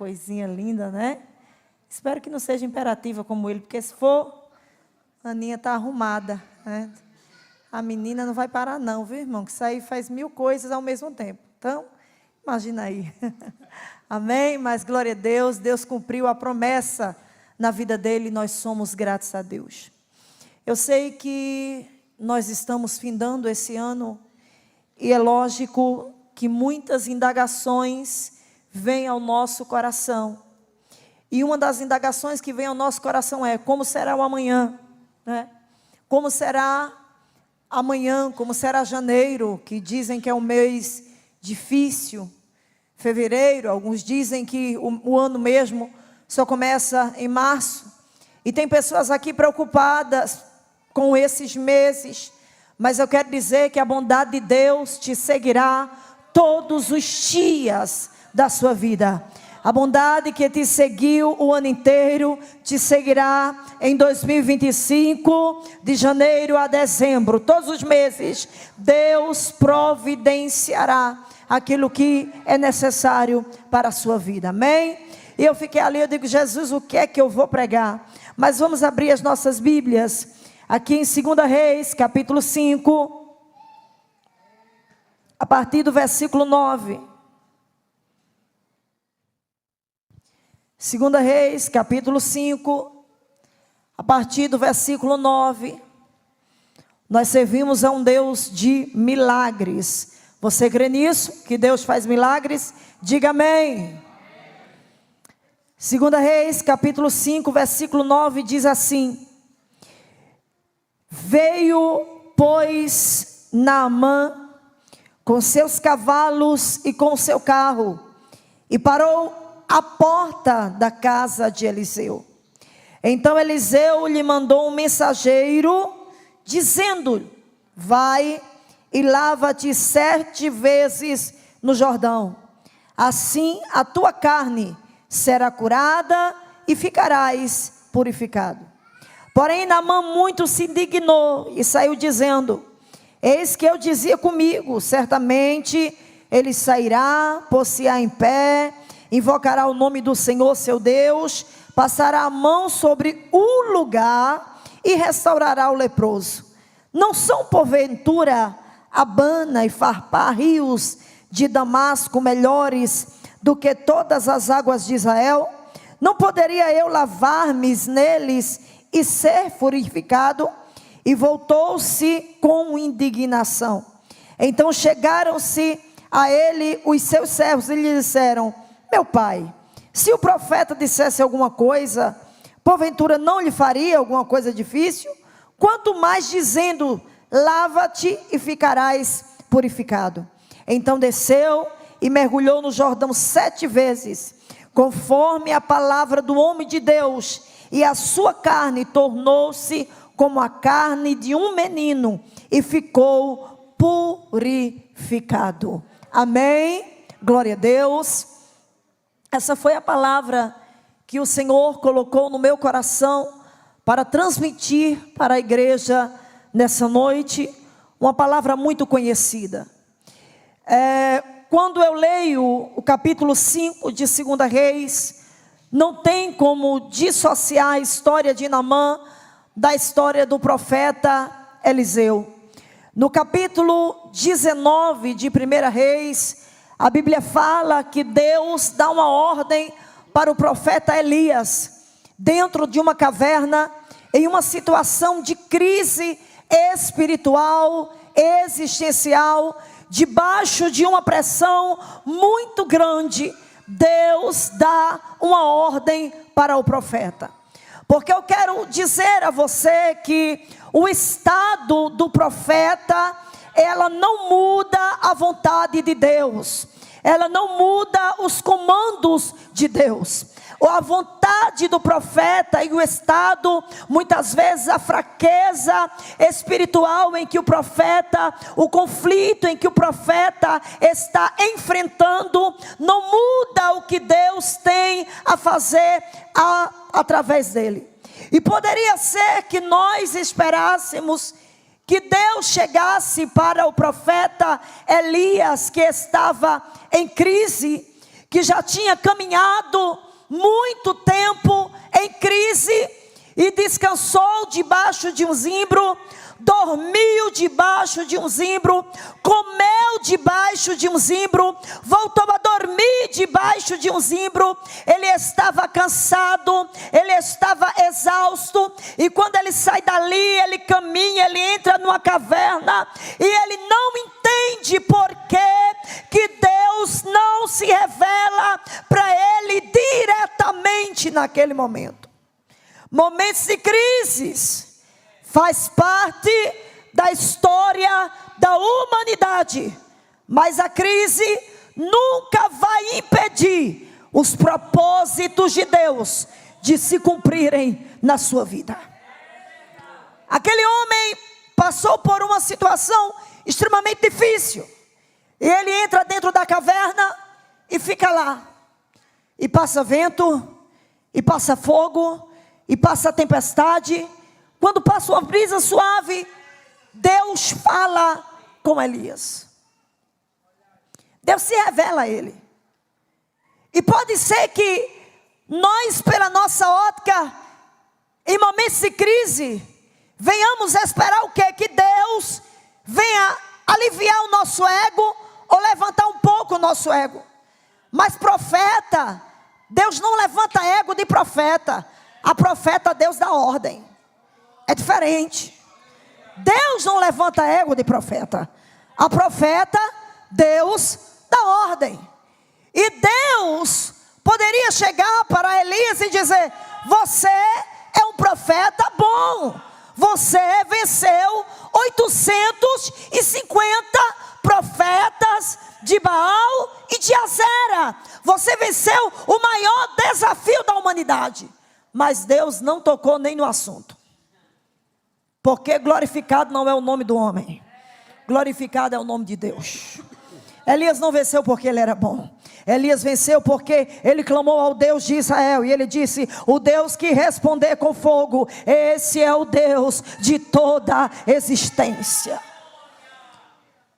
Coisinha linda, né? Espero que não seja imperativa como ele, porque se for, a Aninha está arrumada, né? A menina não vai parar não, viu, irmão? Que isso aí faz 1000 coisas ao mesmo tempo. Então, imagina aí. Amém? Mas glória a Deus, Deus cumpriu a promessa na vida dele e nós somos gratos a Deus. Eu sei que nós estamos findando esse ano e é lógico que muitas indagações vêm ao nosso coração. E uma das indagações que vem ao nosso coração é: como será o amanhã? Né? Como será amanhã? Como será janeiro? Que dizem que é um mês difícil. Fevereiro, alguns dizem que o ano mesmo só começa em março. E tem pessoas aqui preocupadas com esses meses. Mas eu quero dizer que a bondade de Deus te seguirá todos os dias da sua vida. A bondade que te seguiu o ano inteiro te seguirá em 2025, de janeiro a dezembro. Todos os meses, Deus providenciará aquilo que é necessário para a sua vida. Amém? E eu fiquei ali, eu digo: Jesus, o que é que eu vou pregar? Mas vamos abrir as nossas Bíblias, aqui em 2 Reis, capítulo 5, a partir do versículo 9. 2 Reis, capítulo 5, a partir do versículo 9. Nós servimos a um Deus de milagres. Você crê nisso? Que Deus faz milagres? Diga amém. 2 Reis, capítulo 5, versículo 9, diz assim: Veio, pois, Naamã com seus cavalos e com seu carro, e parou à porta da casa de Eliseu. Então Eliseu lhe mandou um mensageiro, dizendo: vai e lava-te 7 vezes no Jordão, assim a tua carne será curada e ficarás purificado. Porém Naamã muito se indignou e saiu dizendo: eis que eu dizia comigo, certamente ele sairá, pôr-se-á em pé, invocará o nome do Senhor seu Deus, passará a mão sobre o lugar e restaurará o leproso. Não são porventura Abana e Farpá, rios de Damasco, melhores do que todas as águas de Israel? Não poderia eu lavar-me neles e ser purificado? E voltou-se com indignação. Então chegaram-se a ele os seus servos e lhe disseram: meu pai, se o profeta dissesse alguma coisa, porventura não lhe faria alguma coisa difícil? Quanto mais dizendo: lava-te e ficarás purificado. Então desceu e mergulhou no Jordão 7 vezes, conforme a palavra do homem de Deus, e a sua carne tornou-se como a carne de um menino, e ficou purificado. Amém? Glória a Deus. Essa foi a palavra que o Senhor colocou no meu coração para transmitir para a igreja nessa noite. Uma palavra muito conhecida. Quando eu leio o capítulo 5 de 2 Reis, não tem como dissociar a história de Naamã da história do profeta Eliseu. No capítulo 19 de 1 Reis, a Bíblia fala que Deus dá uma ordem para o profeta Elias, dentro de uma caverna, em uma situação de crise espiritual, existencial, debaixo de uma pressão muito grande. Deus dá uma ordem para o profeta. Porque eu quero dizer a você que o estado do profeta, ela não muda a vontade de Deus, ela não muda os comandos de Deus. A vontade do profeta e o estado, muitas vezes a fraqueza espiritual em que o profeta, o conflito em que o profeta está enfrentando, não muda o que Deus tem a fazer através dele. E poderia ser que nós esperássemos que Deus chegasse para o profeta Elias, que estava em crise, que já tinha caminhado muito tempo em crise e descansou debaixo de um zimbro, dormiu debaixo de um zimbro, comeu debaixo de um zimbro, voltou a dormir debaixo de um zimbro. Ele estava cansado, ele estava exausto, e quando ele sai dali, ele caminha, ele entra numa caverna, e ele não entende por que Deus não se revela para ele diretamente naquele momento. Momentos de crises faz parte da história da humanidade, mas a crise nunca vai impedir os propósitos de Deus de se cumprirem na sua vida. Aquele homem passou por uma situação extremamente difícil, e ele entra dentro da caverna e fica lá, e passa vento, e passa fogo, e passa tempestade. Quando passa uma brisa suave, Deus fala com Elias. Deus se revela a ele. E pode ser que nós, pela nossa ótica, em momentos de crise, venhamos esperar o quê? Que Deus venha aliviar o nosso ego, ou levantar um pouco o nosso ego. Mas profeta, Deus não levanta ego de profeta. A profeta, Deus dá ordem. É diferente. Deus não levanta ego de profeta. A profeta, Deus dá ordem. E Deus poderia chegar para Elias e dizer: você é um profeta bom. Você venceu 850 profetas de Baal e de Azera. Você venceu o maior desafio da humanidade. Mas Deus não tocou nem no assunto. Porque glorificado não é o nome do homem, glorificado é o nome de Deus. Elias não venceu porque ele era bom. Elias venceu porque ele clamou ao Deus de Israel, e ele disse: o Deus que responder com fogo, esse é o Deus de toda a existência.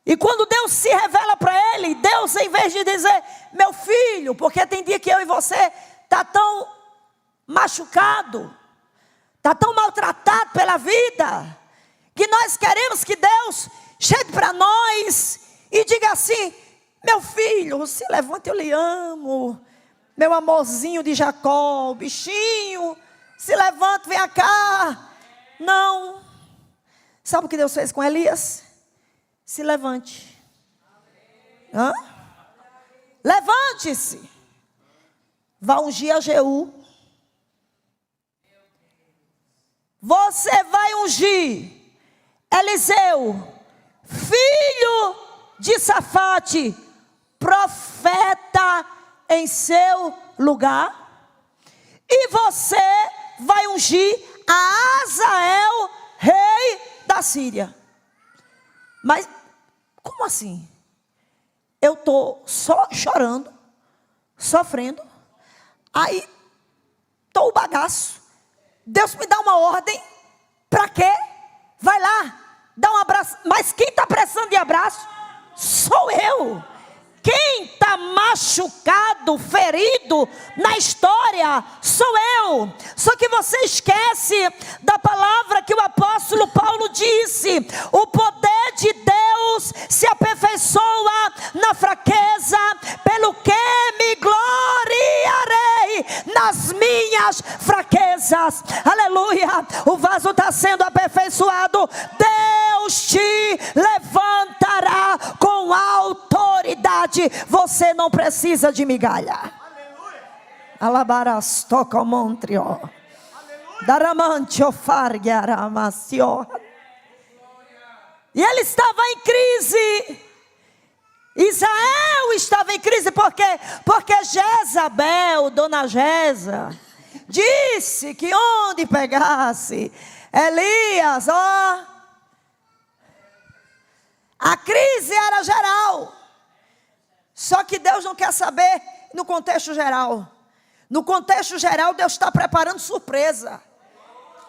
E quando Deus se revela para ele, Deus, em vez de dizer: meu filho, porque tem dia que eu e você tá tão machucado, está tão maltratado pela vida, que nós queremos que Deus chegue para nós e diga assim: meu filho, se levante, eu lhe amo, meu amorzinho de Jacó, bichinho, se levante, venha cá. Não. Sabe o que Deus fez com Elias? Se levante. Hã? Levante-se, vá ungir a Jeú. Você vai ungir Eliseu, filho de Safate, profeta em seu lugar. E você vai ungir a Azael, rei da Síria. Mas como assim? Eu estou só chorando, sofrendo, aí estou o bagaço. Deus me dá uma ordem, para quê? Vai lá, dá um abraço. Mas quem está precisando de abraço? Sou eu. Quem está machucado, ferido na história, sou eu. Só que você esquece da palavra que o apóstolo Paulo disse: o poder de Deus se aperfeiçoa na fraqueza, pelo que me gloriarei nas minhas fraquezas. Aleluia. O vaso está sendo aperfeiçoado. Deus te levantará com autoridade. Você não precisa de migalha. Alabaras toca o montrio. Daramantio fargiaramacio. E ele estava em crise. Israel estava em crise porque Jezabel, dona Jeza, disse que onde pegasse Elias, a crise era geral. Só que Deus não quer saber no contexto geral. No contexto geral, Deus está preparando surpresa.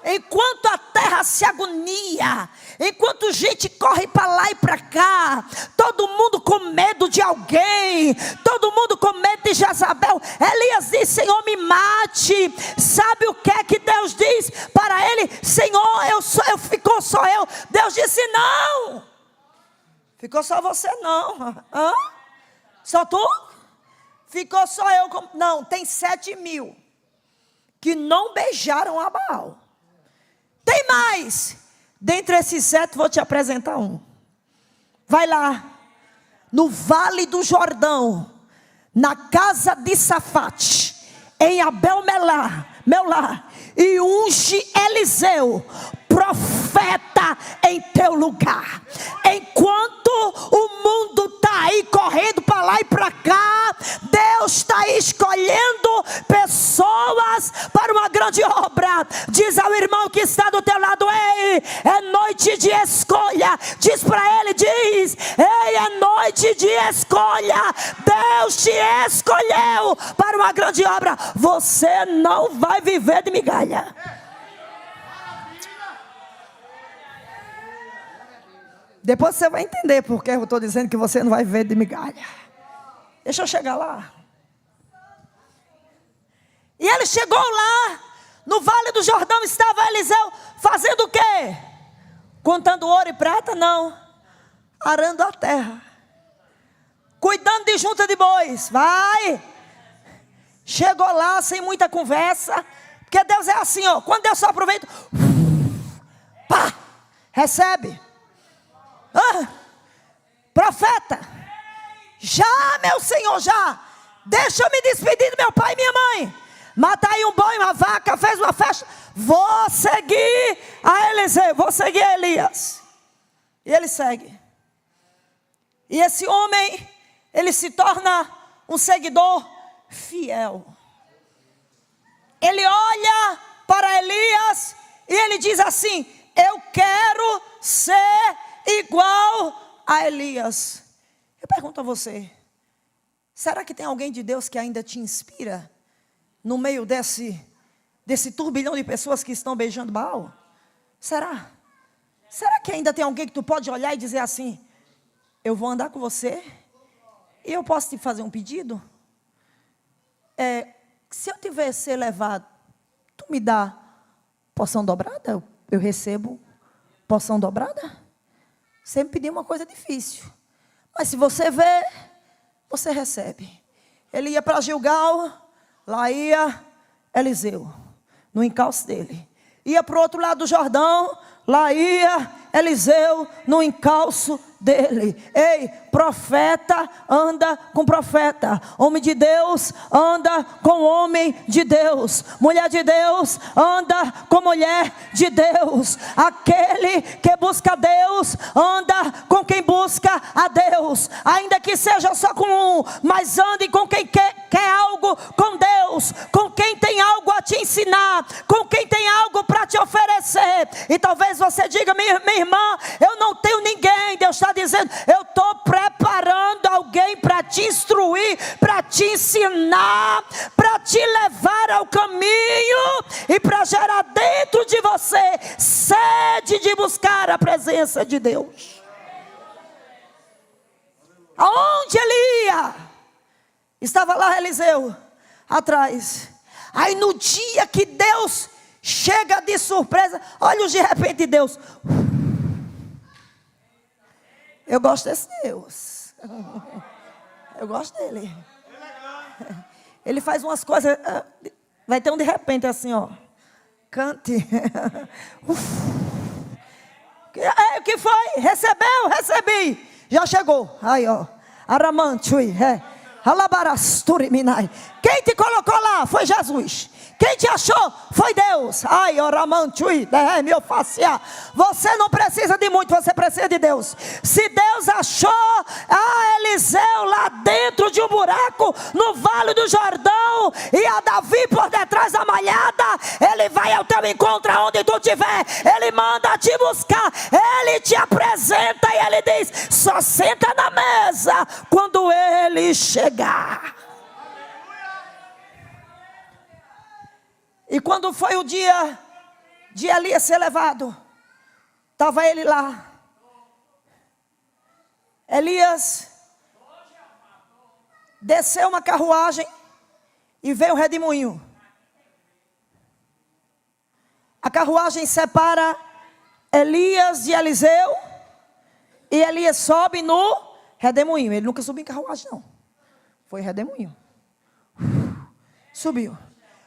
Enquanto a terra se agonia, enquanto gente corre para lá e para cá, todo mundo com medo de alguém, todo mundo com medo de Jezabel, Elias diz: Senhor, me mate. Sabe o que é que Deus diz para ele? Senhor, ficou só eu. Deus disse: não, ficou só você não. Hã? Só tu? Ficou só eu. Não, tem 7.000 que não beijaram a Baal. Tem mais. Dentre esses 7, vou te apresentar um. Vai lá, no Vale do Jordão, na casa de Safate, em Abel-Melá, e unge Eliseu, profeta, em teu lugar. Enquanto o mundo está aí correndo para lá e para cá, Deus está escolhendo pessoas para uma grande obra. Diz ao irmão que está do teu lado: ei, é noite de escolha. Diz para ele, diz: ei, é noite de escolha. Deus te escolheu para uma grande obra. Você não vai viver de migalha. Depois você vai entender porque eu estou dizendo que você não vai viver de migalha. Deixa eu chegar lá. E ele chegou lá, no Vale do Jordão estava Eliseu fazendo o quê? Contando ouro e prata? Não. Arando a terra. Cuidando de junta de bois. Vai. Chegou lá sem muita conversa. Porque Deus é assim, ó. Quando Deus só aproveita, pá, recebe. Profeta, já, meu senhor, já. Deixa eu me despedir do meu pai e minha mãe. Mata aí um boi, uma vaca, fez uma festa. Vou seguir a Eliseu, vou seguir a Elias. E ele segue. E esse homem, ele se torna um seguidor fiel. Ele olha para Elias e ele diz assim: eu quero ser igual a Elias. Eu pergunto a você: será que tem alguém de Deus que ainda te inspira no meio desse turbilhão de pessoas que estão beijando Baal? Será? Será que ainda tem alguém que tu pode olhar e dizer assim: eu vou andar com você e eu posso te fazer um pedido? Se eu tiver ser levado, tu me dá porção dobrada? Eu recebo porção dobrada? Você me pediu uma coisa difícil, mas se você vê, você recebe. Ele ia para Gilgal, lá ia Eliseu, no encalço dele. Ia para o outro lado do Jordão, lá ia Eliseu, no encalço dele. Ei, profeta anda com profeta. Homem de Deus anda com homem de Deus. Mulher de Deus anda com mulher de Deus. Aquele que busca Deus anda com quem busca a Deus. Ainda que seja só com um, mas ande com quem quer algo com Deus, com quem tem algo a te ensinar, com quem tem algo para te oferecer. E talvez você diga: minha irmã, eu não tenho ninguém. Deus está dizendo: eu estou preparando alguém para te instruir, para te ensinar, para te levar ao caminho e para gerar dentro de você sede de buscar a presença de Deus. Aonde ele ia, estava lá Eliseu atrás. Aí no dia que Deus chega de surpresa, olha, de repente Deus... Eu gosto desse Deus. Eu gosto dele. Ele faz umas coisas. Vai ter um de repente assim, ó. Cante. O que foi? Recebeu? Recebi. Já chegou. Aí, ó. Aramantui. Alabarasturi minai. Quem te colocou lá foi Jesus. Quem te achou foi Deus. Ai, oramantui, meu facia. Você não precisa de muito, você precisa de Deus. Se Deus achou a Eliseu lá dentro de um buraco no Vale do Jordão e a Davi por detrás da malhada, Ele vai ao teu encontro aonde tu estiver. Ele manda te buscar. Ele te apresenta e Ele diz: só senta na mesa quando Ele chegar. E quando foi o dia de Elias ser levado, estava ele lá. Elias desceu uma carruagem e veio o redemoinho. A carruagem separa Elias de Eliseu e Elias sobe no redemoinho. Ele nunca subiu em carruagem, não. Foi redemoinho. Subiu.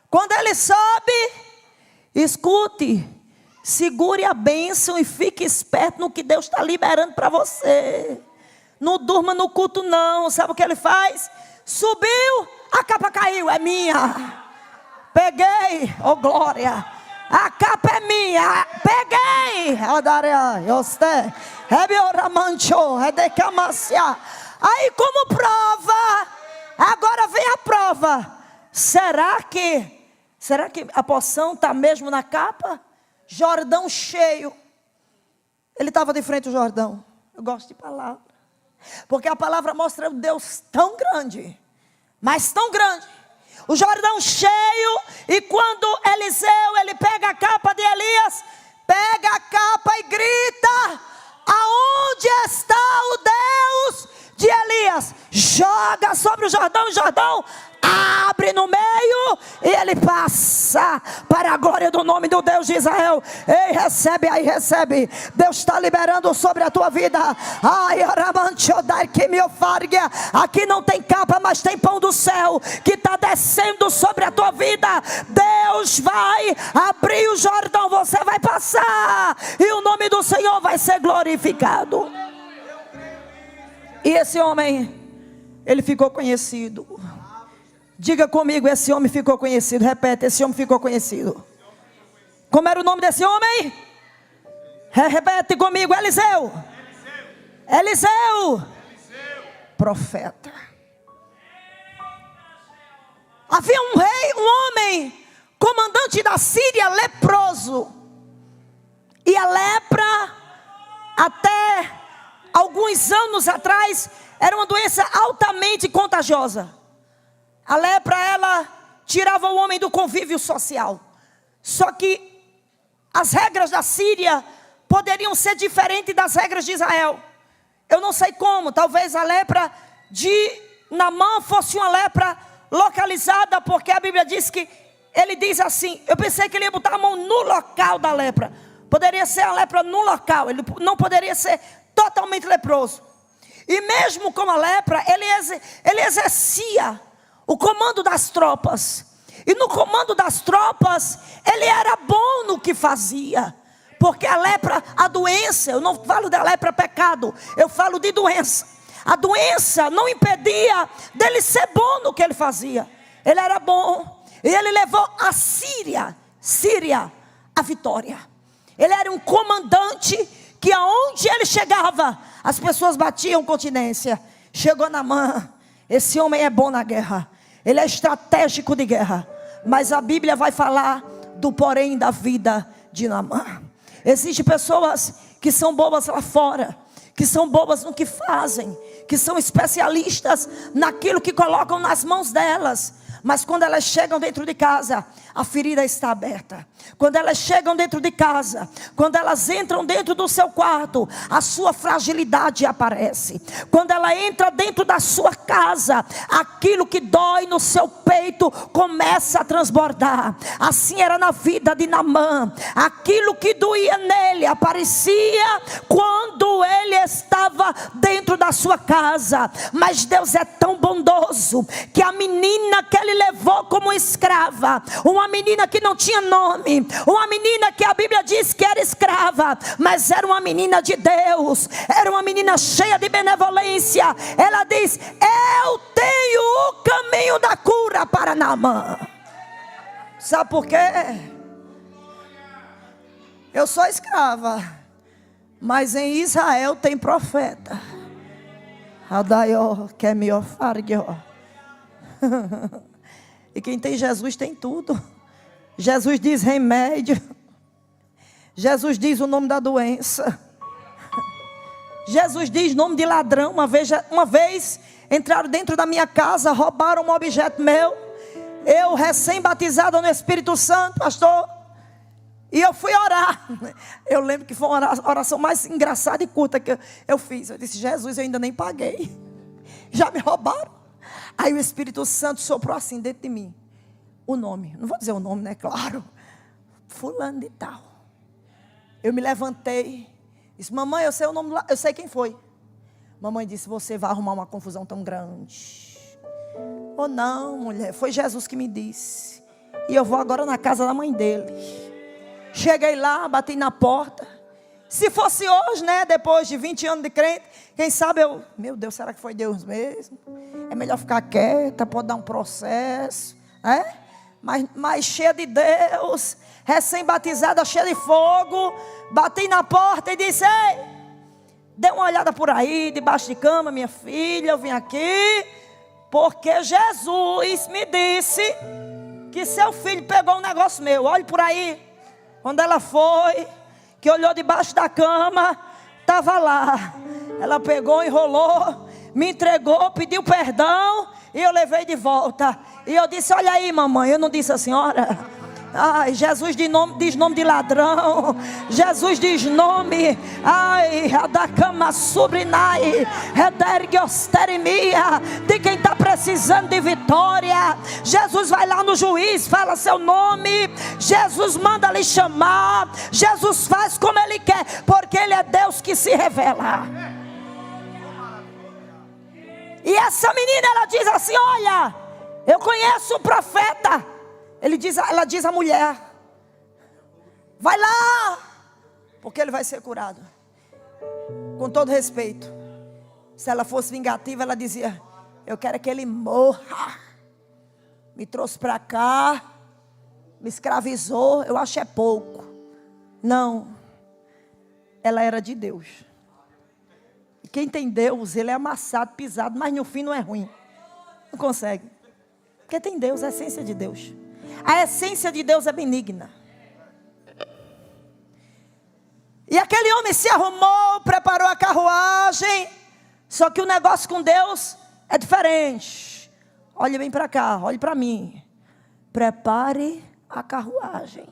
Quando ele sobe, escute, segure a bênção e fique esperto no que Deus está liberando para você. Não durma no culto, não. Sabe o que ele faz? Subiu, a capa caiu, é minha. Peguei, oh glória. A capa é minha, peguei. Aí como prova, agora vem a prova. Será que a porção está mesmo na capa? Jordão cheio. Ele estava de frente ao Jordão. Eu gosto de palavra, porque a palavra mostra um Deus tão grande, mas tão grande. O Jordão cheio, e quando Eliseu, ele pega a capa de Elias, pega a capa e grita: aonde está o Deus de Elias? Joga sobre o Jordão abre no meio e ele passa para a glória do nome do Deus de Israel. Ei, recebe aí, recebe. Deus está liberando sobre a tua vida. Ai, aqui não tem capa, mas tem pão do céu que está descendo sobre a tua vida. Deus vai abrir o Jordão, você vai passar e o nome do Senhor vai ser glorificado. E esse homem, ele ficou conhecido. Diga comigo, esse homem ficou conhecido. Repete, esse homem ficou conhecido. Como era o nome desse homem? Repete comigo, Eliseu. Eliseu. Profeta. Havia um rei, um homem, comandante da Síria, leproso. E a lepra, até alguns anos atrás, era uma doença altamente contagiosa. A lepra, ela tirava o homem do convívio social. Só que as regras da Síria poderiam ser diferentes das regras de Israel. Eu não sei como, talvez a lepra de Naamã fosse uma lepra localizada, porque a Bíblia diz que, ele diz assim, eu pensei que ele ia botar a mão no local da lepra. Poderia ser a lepra no local, ele não poderia ser totalmente leproso. E mesmo com a lepra, ele exercia o comando das tropas. E no comando das tropas, ele era bom no que fazia. Porque a lepra, a doença, eu não falo da lepra pecado, eu falo de doença. A doença não impedia dele ser bom no que ele fazia. Ele era bom. E ele levou a Síria à vitória. Ele era um comandante que aonde ele chegava, as pessoas batiam continência. Chegou Naamã, esse homem é bom na guerra. Ele é estratégico de guerra. Mas a Bíblia vai falar do porém da vida de Naamã. Existem pessoas que são boas lá fora, que são boas no que fazem, que são especialistas naquilo que colocam nas mãos delas. Mas quando elas chegam dentro de casa, a ferida está aberta. Quando elas chegam dentro de casa, quando elas entram dentro do seu quarto, a sua fragilidade aparece. Quando ela entra dentro da sua casa, aquilo que dói no seu peito começa a transbordar. Assim era na vida de Naamã. Aquilo que doía nele aparecia quando ele estava dentro da sua casa. Mas Deus é tão bondoso que a menina que ele levou como escrava, uma menina que não tinha nome, uma menina que a Bíblia diz que era escrava, mas era uma menina de Deus, era uma menina cheia de benevolência. Ela diz: eu tenho o caminho da cura para Naamã. Sabe por quê? Eu sou escrava, mas em Israel tem profeta. Adaió, que é meu farguió. E quem tem Jesus tem tudo. Jesus diz remédio. Jesus diz o nome da doença. Jesus diz nome de ladrão. Uma vez entraram dentro da minha casa, roubaram um objeto meu. Eu recém-batizado no Espírito Santo, pastor. E eu fui orar. Eu lembro que foi uma oração mais engraçada e curta que eu fiz. Eu disse: Jesus, eu ainda nem paguei. Já me roubaram. Aí o Espírito Santo soprou assim dentro de mim. O nome. Não vou dizer o nome, né? Claro. Fulano de tal. Eu me levantei. Disse: mamãe, eu sei o nome lá. Eu sei quem foi. Mamãe disse: você vai arrumar uma confusão tão grande. Oh não, mulher. Foi Jesus que me disse. E eu vou agora na casa da mãe dele. Cheguei lá, bati na porta. Se fosse hoje, né, depois de 20 anos de crente, quem sabe eu... Meu Deus, será que foi Deus mesmo? É melhor ficar quieta, pode dar um processo. Mas cheia de Deus, recém-batizada, cheia de fogo. Bati na porta e disse: ei, dê uma olhada por aí, debaixo de cama, minha filha, eu vim aqui, porque Jesus me disse que seu filho pegou um negócio meu. Olhe por aí. Quando ela foi, que olhou debaixo da cama, estava lá. Ela pegou, enrolou, me entregou, pediu perdão e eu levei de volta. E eu disse: olha aí, mamãe. Eu não disse a senhora? Ai, Jesus diz nome de ladrão. Jesus diz nome. Ai, da cama subrinai, redergiosteremia, de quem está precisando de vitória. Jesus vai lá no juiz, fala seu nome. Jesus manda lhe chamar. Jesus faz como Ele quer, porque Ele é Deus que se revela. E essa menina, ela diz assim: olha, eu conheço o profeta. Ela diz à mulher: vai lá, porque ele vai ser curado. Com todo respeito, se ela fosse vingativa, ela dizia: eu quero que ele morra. Me trouxe para cá, me escravizou, eu acho é pouco. Não, ela era de Deus. E quem tem Deus, ele é amassado, pisado, mas no fim não é ruim. Não consegue. Porque tem Deus, a essência de Deus. A essência de Deus é benigna. E aquele homem se arrumou, preparou a carruagem. Só que o negócio com Deus é diferente. Olhe bem para cá, olhe para mim. Prepare a carruagem,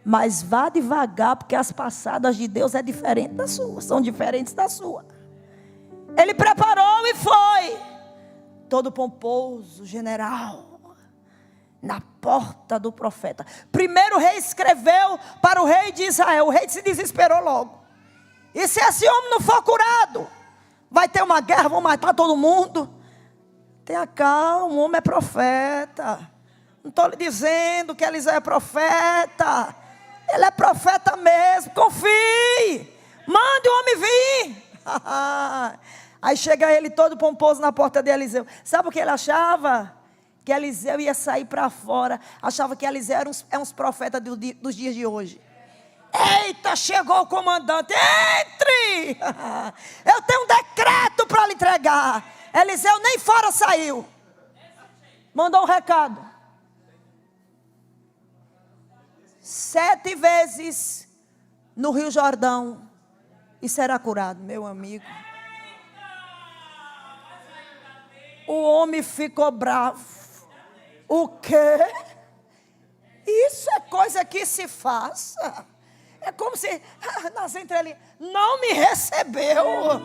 mas vá devagar, porque as passadas de Deus é diferente da sua, são diferentes da sua. Ele preparou e foi. Todo pomposo, general, na porta do profeta. Primeiro o rei escreveu para o rei de Israel. O rei se desesperou logo. E se esse homem não for curado, vai ter uma guerra, vão matar todo mundo. Tenha calma, o homem é profeta. Não estou lhe dizendo que Eliseu é profeta. Ele é profeta mesmo, confie. Mande o homem vir. Aí chega ele todo pomposo na porta de Eliseu. Sabe o que ele achava? Que Eliseu ia sair para fora. Achava que Eliseu era uns profetas dos dias de hoje. Eita, chegou o comandante. Entre! Eu tenho um decreto para lhe entregar. Eliseu nem fora saiu. Mandou um recado. 7 vezes no Rio Jordão e será curado, meu amigo. O homem ficou bravo. O quê? Isso é coisa que se faça. É como se nas entrelinhas não me recebeu.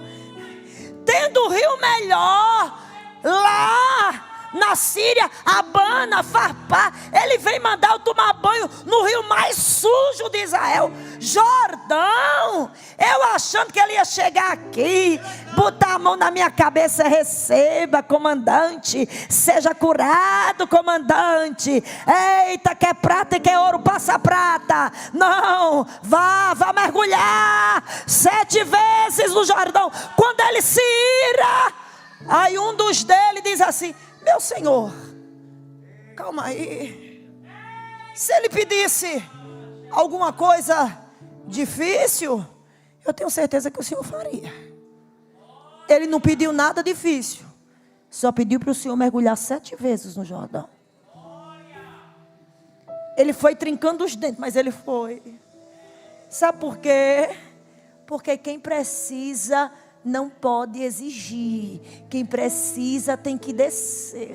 Tendo o rio melhor lá na Síria, Abana, Farpá, ele vem mandar eu tomar banho no rio mais sujo de Israel, Jordão. Eu achando que ele ia chegar aqui, botar a mão na minha cabeça: receba, comandante, seja curado, comandante. Eita, quer prata e quer ouro, passa prata. Não, vá mergulhar 7 vezes no Jordão. Quando ele se ira, aí um dos dele diz assim: meu senhor, calma aí. Se ele pedisse alguma coisa difícil, eu tenho certeza que o senhor faria. Ele não pediu nada difícil, só pediu para o senhor mergulhar 7 vezes no Jordão. Ele foi trincando os dentes, mas ele foi. Sabe por quê? Porque quem precisa não pode exigir. Quem precisa tem que descer.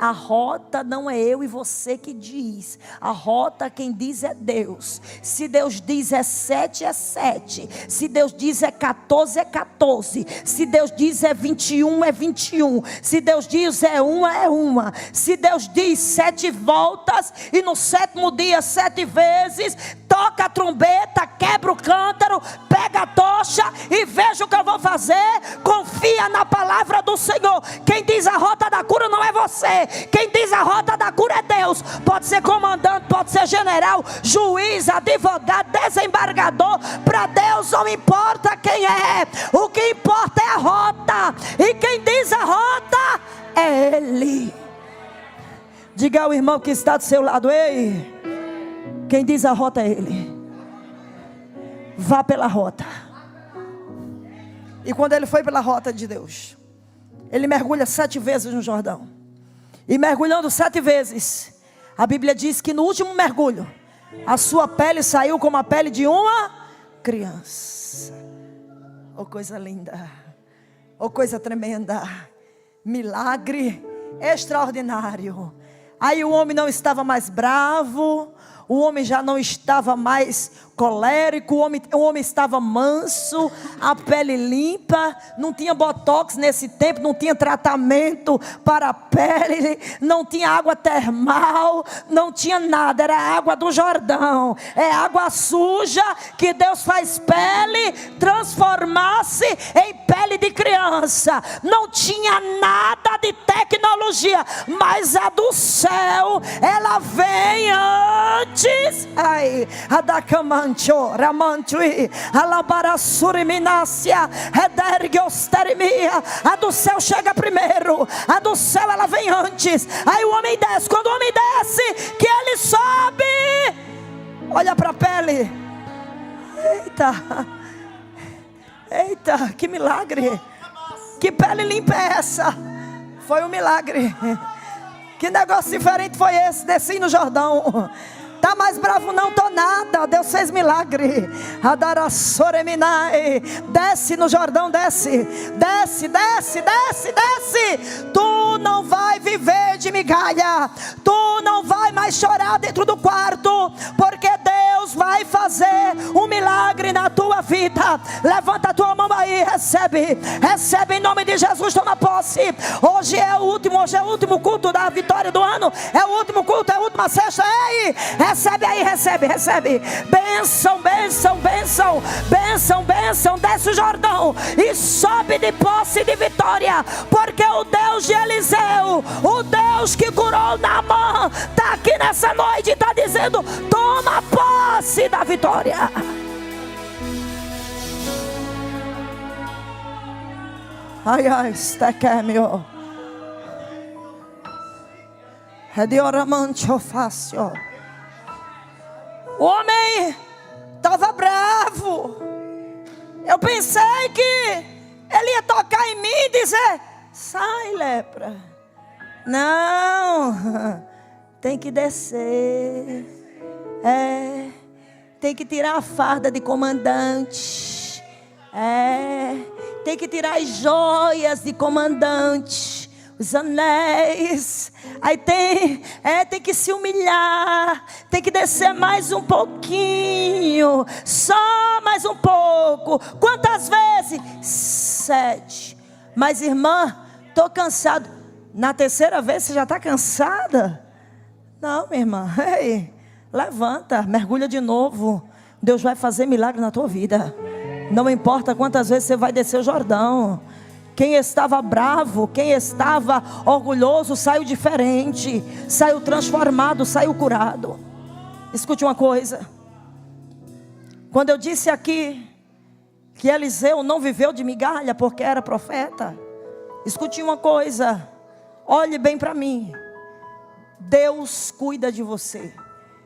A rota não é eu e você que diz. A rota quem diz é Deus. Se Deus diz é 7, é 7. Se Deus diz é 14, é 14. Se Deus diz é 21, é 21. Se Deus diz é uma, é uma. Se Deus diz 7 voltas e no 7º dia 7 vezes, toca a trombeta, quebra o cântaro, pega a tocha e veja o que eu vou fazer. Confia na palavra do Senhor. Quem diz a rota da cura não é você. Quem diz a rota da cura é Deus. Pode ser comandante, pode ser general, juiz, advogado, desembargador. Para Deus não importa quem é. O que importa é a rota. E quem diz a rota é Ele. Diga ao irmão que está do seu lado: ei, quem diz a rota é Ele. Vá pela rota. E quando ele foi pela rota de Deus, ele mergulha 7 vezes no Jordão. E mergulhando 7 vezes, a Bíblia diz que no último mergulho, a sua pele saiu como a pele de uma criança. Oh, coisa linda. Oh, coisa tremenda. Milagre extraordinário. Aí o homem não estava mais bravo. O homem já não estava mais colérico, o homem estava manso, a pele limpa, não tinha botox nesse tempo, não tinha tratamento para a pele, não tinha água termal, não tinha nada, era água do Jordão. É água suja que Deus faz pele transformar-se em pele de criança. Não tinha nada de tecnologia, mas a do céu, ela vem antes. Ai, Adacamancho, Ramantui, Alabarassuriminácia, Redergiosterimia. A do céu chega primeiro, a do céu ela vem antes. Aí o homem desce, quando o homem desce, que ele sobe, olha para a pele. Eita, que milagre. Que pele limpa é essa? Foi um milagre. Que negócio diferente foi esse? Desci no Jordão. Tá mais bravo não, tô nada. Deus fez milagre. Adarassoreminai. Desce no Jordão, desce. Desce, desce, desce, desce. Tu não vai viver de migalha. Tu não vai mais chorar dentro do quarto, porque Deus vai fazer um milagre na tua vida. Levanta a tua mão aí, recebe. Recebe em nome de Jesus, toma posse. Hoje é o último culto da vitória do ano. É o último culto, é a última sexta. Ei, recebe aí, recebe, recebe. Bênção, bênção, bênção. Bênção, bênção. Desce o Jordão e sobe de posse de vitória. Porque o Deus de Eliseu, o Deus que curou Naamã, está aqui nessa noite e está dizendo: toma posse da vitória. Ai, ai, stekemio. Hedioramancho fácil. O homem estava bravo. Eu pensei que ele ia tocar em mim e dizer: sai, lepra. Não, tem que descer. Tem que tirar a farda de comandante. Tem que tirar as joias de comandante, os anéis. Aí tem que se humilhar. Tem que descer mais um pouquinho. Só mais um pouco. Quantas vezes? 7. Mas irmã, estou cansado. Na terceira vez você já está cansada? Não, minha irmã. Ei, levanta, mergulha de novo. Deus vai fazer milagre na tua vida. Não importa quantas vezes você vai descer o Jordão. Quem estava bravo, quem estava orgulhoso, saiu diferente, saiu transformado, saiu curado. Escute uma coisa. Quando eu disse aqui que Eliseu não viveu de migalha porque era profeta, escute uma coisa. Olhe bem para mim. Deus cuida de você.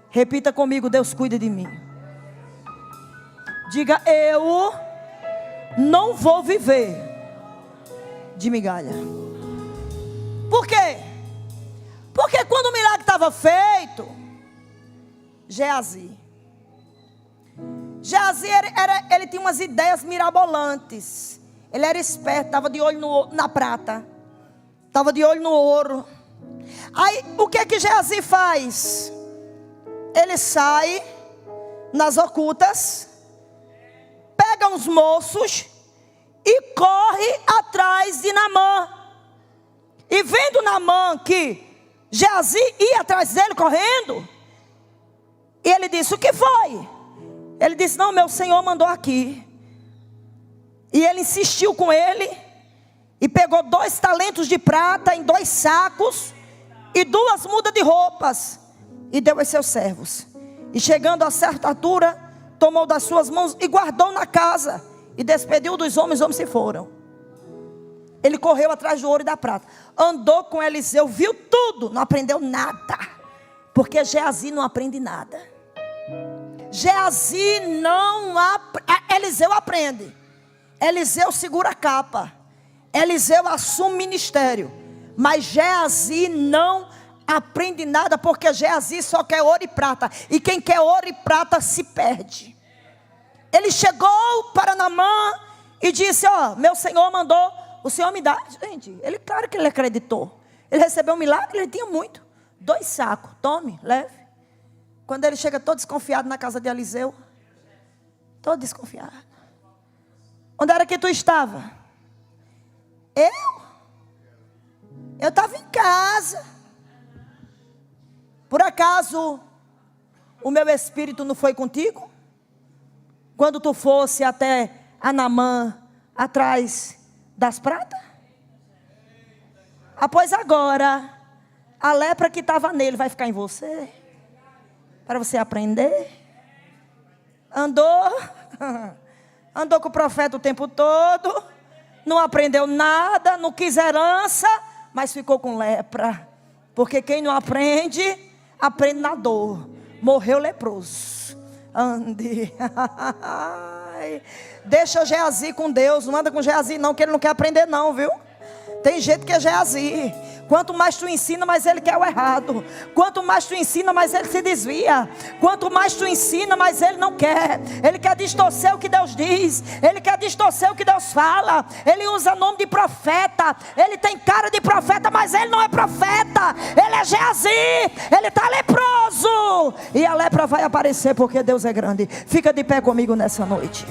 Repita comigo: Deus cuida de mim. Diga: eu não vou viver de migalha. Por quê? Porque quando o milagre estava feito, Geazi ele tinha umas ideias mirabolantes. Ele era esperto, estava de olho na prata, estava de olho no ouro, Aí o que é que Geazi faz? Ele sai nas ocultas, pega uns moços e corre atrás de Naamã. E vendo Naamã que Geazi ia atrás dele correndo, e ele disse: o que foi? Ele disse: não, meu senhor mandou aqui. E ele insistiu com ele, e pegou 2 talentos de prata em 2 sacos, e 2 mudas de roupas, e deu aos seus servos. E chegando a certa altura, tomou das suas mãos e guardou na casa, e despediu dos homens, os homens se foram. Ele correu atrás do ouro e da prata, andou com Eliseu, viu tudo, não aprendeu nada, porque Geazi não aprende nada. Geazi não Eliseu aprende. Eliseu segura a capa, Eliseu assume ministério, mas Geazi não aprende nada, porque Geazi só quer ouro e prata, e quem quer ouro e prata se perde. Ele chegou para Naamã e disse: ó, meu senhor mandou o senhor me dar. Gente, ele, claro que ele acreditou. Ele recebeu um milagre, ele tinha muito. 2 sacos, tome, leve. Quando ele chega todo desconfiado na casa de Eliseu, todo desconfiado: onde era que tu estava? Eu estava em casa. Por acaso o meu espírito não foi contigo? Quando tu fosse até Naamã atrás das pratas? Pois agora a lepra que estava nele vai ficar em você, para você aprender. Andou com o profeta o tempo todo, não aprendeu nada, não quis herança, mas ficou com lepra. Porque quem não aprende, aprende na dor. Morreu leproso. Ande. Deixa Geazi com Deus, não anda com Geazi não, que ele não quer aprender não, viu? Tem jeito que é Geazi. Quanto mais tu ensina, mais ele quer o errado. Quanto mais tu ensina, mais ele se desvia. Quanto mais tu ensina, mais ele não quer. Ele quer distorcer o que Deus diz. Ele quer distorcer o que Deus fala. Ele usa nome de profeta. Ele tem cara de profeta, mas ele não é profeta. Ele é Geazi. Ele está leproso. E a lepra vai aparecer porque Deus é grande. Fica de pé comigo nessa noite.